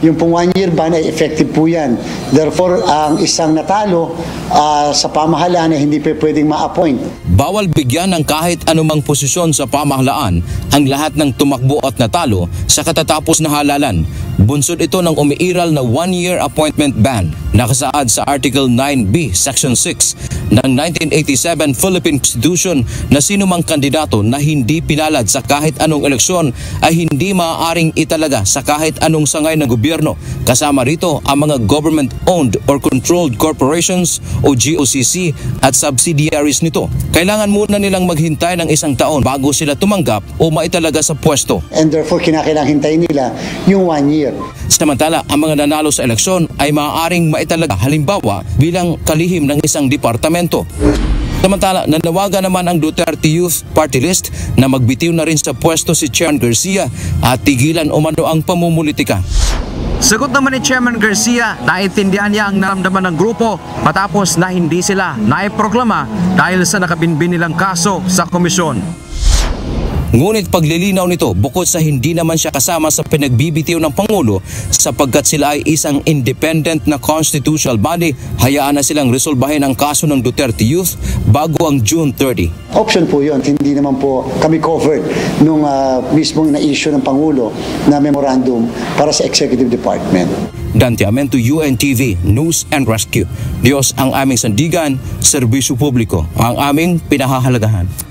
Yung pong 1-year ban ay effective po yan. Therefore, ang isang natalo sa pamahalaan ay hindi pa pwedeng ma-appoint. Bawal bigyan ng kahit anumang posisyon sa pamahalaan ang lahat ng tumakbo at natalo sa katatapos na halalan. Bunsod ito ng umiiral na 1-year appointment ban nakasaad sa Article 9B, Section 6 ng 1987 Philippine Constitution na sinumang kandidato na hindi pinalad sa kahit anong eleksyon ay hindi maaaring italaga sa kahit anong sangay ng gobyerno. Kasama rito ang mga government-owned or controlled corporations o GOCC at subsidiaries nito. Kailangan muna nilang maghintay ng 1 taon bago sila tumanggap o maitalaga sa pwesto. And therefore, kinakailangan hintayin nila yung 1 year. Samantala, ang mga nanalo sa eleksyon ay maaaring maitalaga halimbawa bilang kalihim ng isang departamento. Samantala, nanawagan naman ang Duterte Youth Party List na magbitiw na rin sa pwesto si Chairman Garcia at tigilan umano ang pamumulitika. Sagot naman ni Chairman Garcia, naiintindihan niya ang naramdaman ng grupo matapos na hindi sila naiproklama dahil sa nakabinbin nilang kaso sa komisyon. Ngunit paglilinaw nito, bukod sa hindi naman siya kasama sa pinagbibitiw ng Pangulo sapagkat sila ay isang independent na constitutional body, hayaan na silang resolbahin ang kaso ng Duterte Youth bago ang June 30. Option po yun. Hindi naman po kami covered nung mismong na-issue ng Pangulo na memorandum para sa Executive Department. Dante Amento, UNTV, News and Rescue. Diyos ang aming sandigan, serbisyo publiko, ang aming pinahahalagahan.